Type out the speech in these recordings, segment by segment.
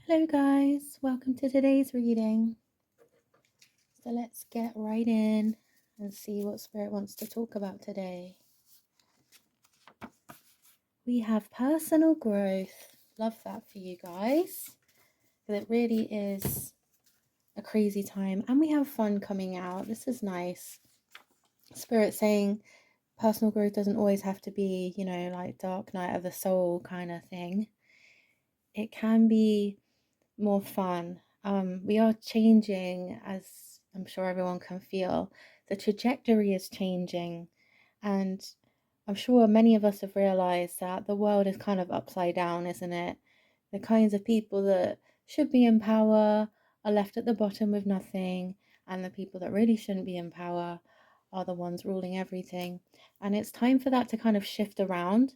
Hello, guys. Welcome to today's reading. So let's get right in and see what Spirit wants to talk about today. We have personal growth. Love that for you guys. It really is a crazy time, and we have fun coming out. This is nice. Spirit saying personal growth doesn't always have to be, like dark night of the soul kind of thing. It can be more fun. We are changing, as I'm sure everyone can feel. The trajectory is changing, and I'm sure many of us have realized that the world is kind of upside down, isn't it? The kinds of people that should be in power are left at the bottom with nothing, and the people that really shouldn't be in power are the ones ruling everything. And it's time for that to kind of shift around.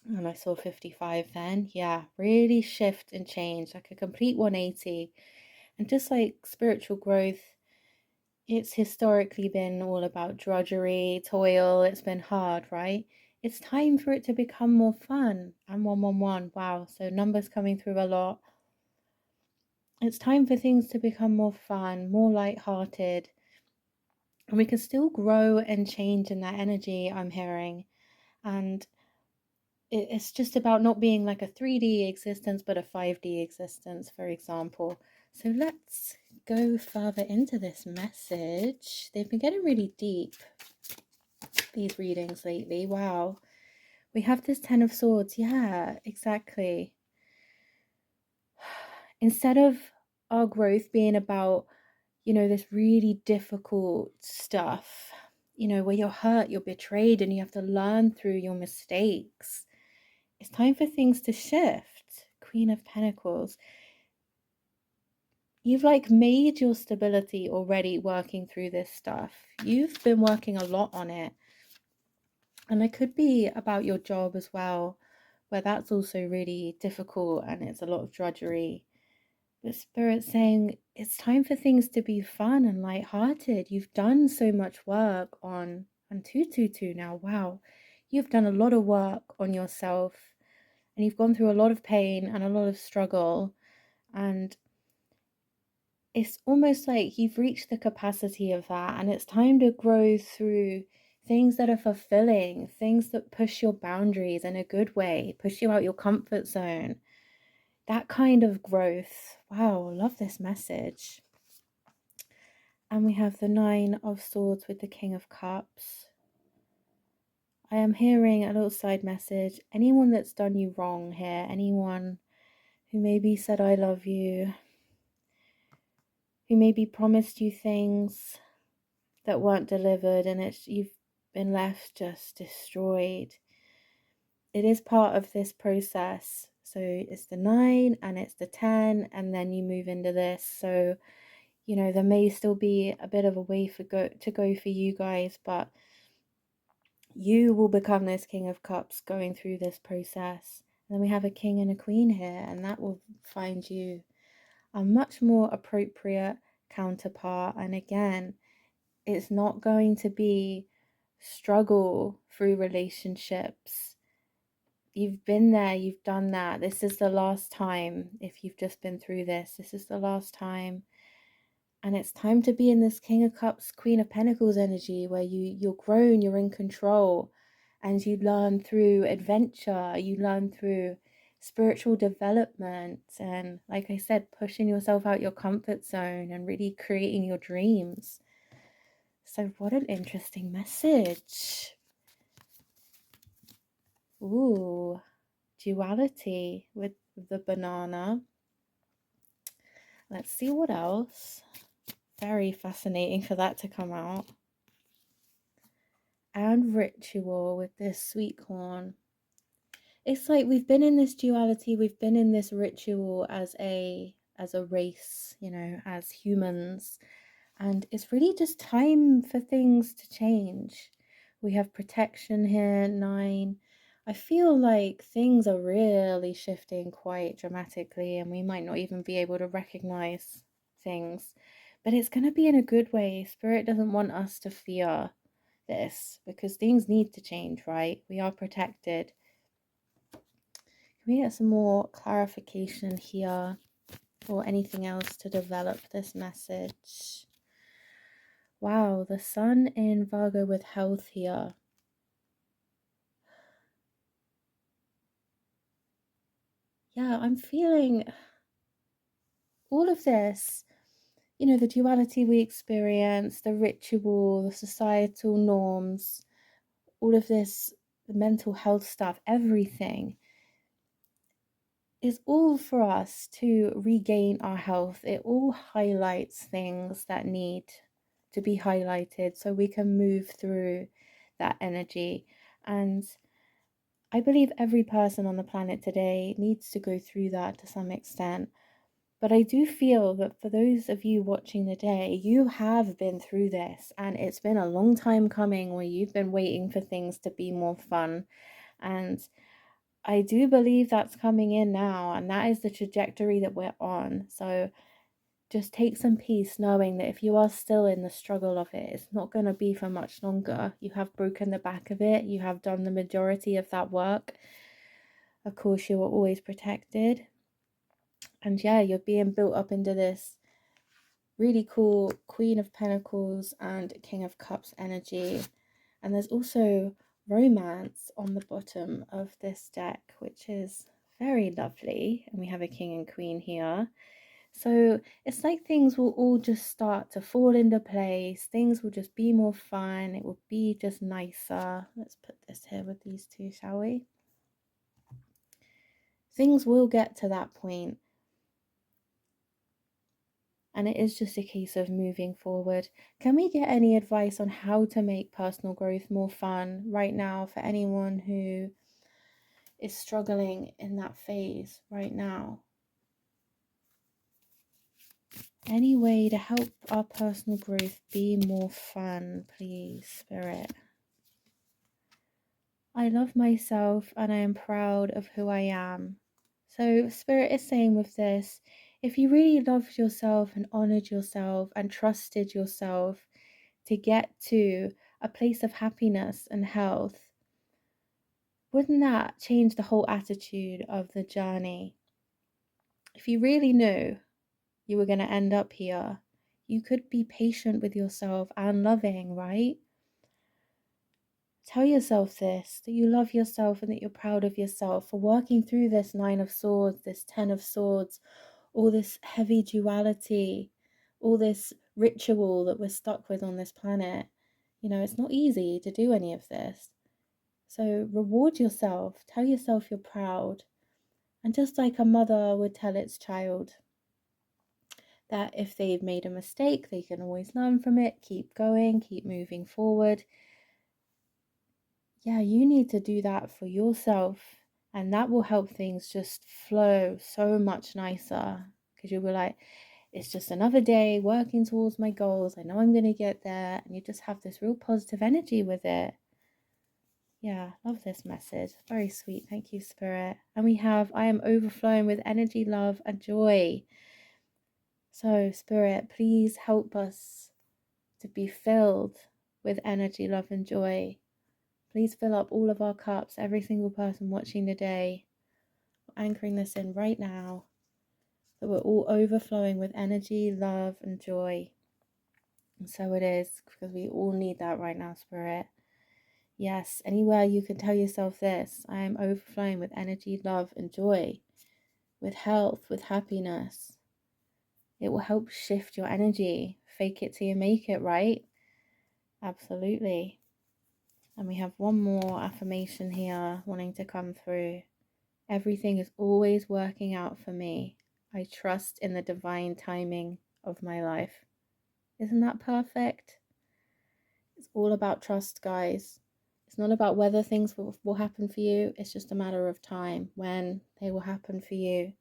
And I saw 55 then. Yeah, really shift and change, like a complete 180. And just like spiritual growth, it's historically been all about drudgery, toil. It's been hard, right? It's time for it to become more fun. And 111. Wow. So numbers coming through a lot. It's time for things to become more fun, more light-hearted. And we can still grow and change in that energy, I'm hearing. And it's just about not being like a 3D existence, but a 5D existence, for example. So let's go further into this message. They've been getting really deep, these readings lately. Wow. We have this Ten of Swords. Yeah, exactly. Instead of our growth being about, this really difficult stuff, where you're hurt, you're betrayed, and you have to learn through your mistakes. It's time for things to shift. Queen of Pentacles. You've made your stability already working through this stuff. You've been working a lot on it. And it could be about your job as well, where that's also really difficult and it's a lot of drudgery. But Spirit's saying it's time for things to be fun and lighthearted. You've done so much work on 222 now. Wow. You've done a lot of work on yourself, and you've gone through a lot of pain and a lot of struggle, and it's almost like you've reached the capacity of that, and it's time to grow through things that are fulfilling, things that push your boundaries in a good way, push you out your comfort zone. That kind of growth. Wow, love this message. And we have the Nine of Swords with the King of Cups. I am hearing a little side message. Anyone that's done you wrong here, anyone who maybe said I love you, who maybe promised you things that weren't delivered, and you've been left just destroyed. It is part of this process. So it's the 9 and it's the 10, and then you move into this. So, there may still be a bit of a way to go for you guys, but you will become this King of Cups going through this process. And then we have a King and a Queen here, and that will find you a much more appropriate counterpart. And again, it's not going to be struggle through relationships. You've been there, you've done that. This is the last time. If you've just been through this is the last time. And it's time to be in this King of Cups, Queen of Pentacles energy, where you're grown, you're in control, and you learn through adventure, you learn through spiritual development, and like I said, pushing yourself out your comfort zone and really creating your dreams. So what an interesting message. Ooh, duality with the banana. Let's see what else. Very fascinating for that to come out. And ritual with this sweet corn. It's like we've been in this duality, we've been in this ritual as a race, as humans. And it's really just time for things to change. We have protection here, 9. I feel like things are really shifting quite dramatically, and we might not even be able to recognize things. But it's going to be in a good way. Spirit doesn't want us to fear this, because things need to change, right? We are protected. Can we get some more clarification here? or anything else to develop this message. Wow, the sun in Virgo with health here. Yeah, I'm feeling all of this, the duality we experience, the ritual, the societal norms, all of this, the mental health stuff, everything is all for us to regain our health. It all highlights things that need to be highlighted so we can move through that energy. And I believe every person on the planet today needs to go through that to some extent. But I do feel that for those of you watching today, you have been through this, and it's been a long time coming where you've been waiting for things to be more fun. And I do believe that's coming in now, and that is the trajectory that we're on. So just take some peace knowing that if you are still in the struggle of it, it's not going to be for much longer. You have broken the back of it, you have done the majority of that work. Of course, you are always protected. And yeah, you're being built up into this really cool Queen of Pentacles and King of Cups energy. And there's also romance on the bottom of this deck, which is very lovely. And we have a King and Queen here. So it's like things will all just start to fall into place. Things will just be more fun. It will be just nicer. Let's put this here with these two, shall we? Things will get to that point. And it is just a case of moving forward. Can we get any advice on how to make personal growth more fun right now for anyone who is struggling in that phase right now? Any way to help our personal growth be more fun, please, Spirit? I love myself and I am proud of who I am. So Spirit is saying with this, if you really loved yourself and honored yourself and trusted yourself to get to a place of happiness and health, wouldn't that change the whole attitude of the journey? If you really knew you were going to end up here, you could be patient with yourself and loving, right? Tell yourself this, that you love yourself and that you're proud of yourself for working through this Nine of Swords, this Ten of Swords, all this heavy duality, all this ritual that we're stuck with on this planet. It's not easy to do any of this. So reward yourself, tell yourself you're proud. And just like a mother would tell its child that if they've made a mistake, they can always learn from it, keep going, keep moving forward. Yeah, you need to do that for yourself, and that will help things just flow so much nicer, because you'll be like, it's just another day working towards my goals. I know I'm going to get there, and you just have this real positive energy with it. Yeah, love this message. Very sweet. Thank you, Spirit. And we have, I am overflowing with energy, love, and joy. So, Spirit, please help us to be filled with energy, love, and joy. Please fill up all of our cups, every single person watching today. We're anchoring this in right now, that we're all overflowing with energy, love, and joy. And so it is, because we all need that right now, Spirit. Yes, anywhere you can tell yourself this, I am overflowing with energy, love, and joy, with health, with happiness. It will help shift your energy. Fake it till you make it, right? Absolutely. And we have one more affirmation here wanting to come through. Everything is always working out for me. I trust in the divine timing of my life. Isn't that perfect? It's all about trust, guys. It's not about whether things will happen for you. It's just a matter of time when they will happen for you.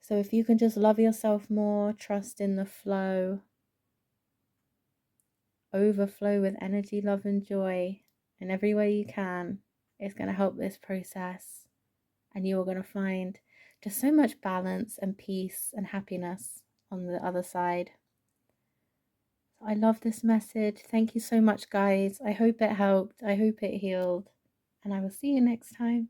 So if you can just love yourself more, trust in the flow, overflow with energy, love, and joy in every way you can, it's going to help this process. And you are going to find just so much balance and peace and happiness on the other side. I love this message. Thank you so much, guys. I hope it helped. I hope it healed. And I will see you next time.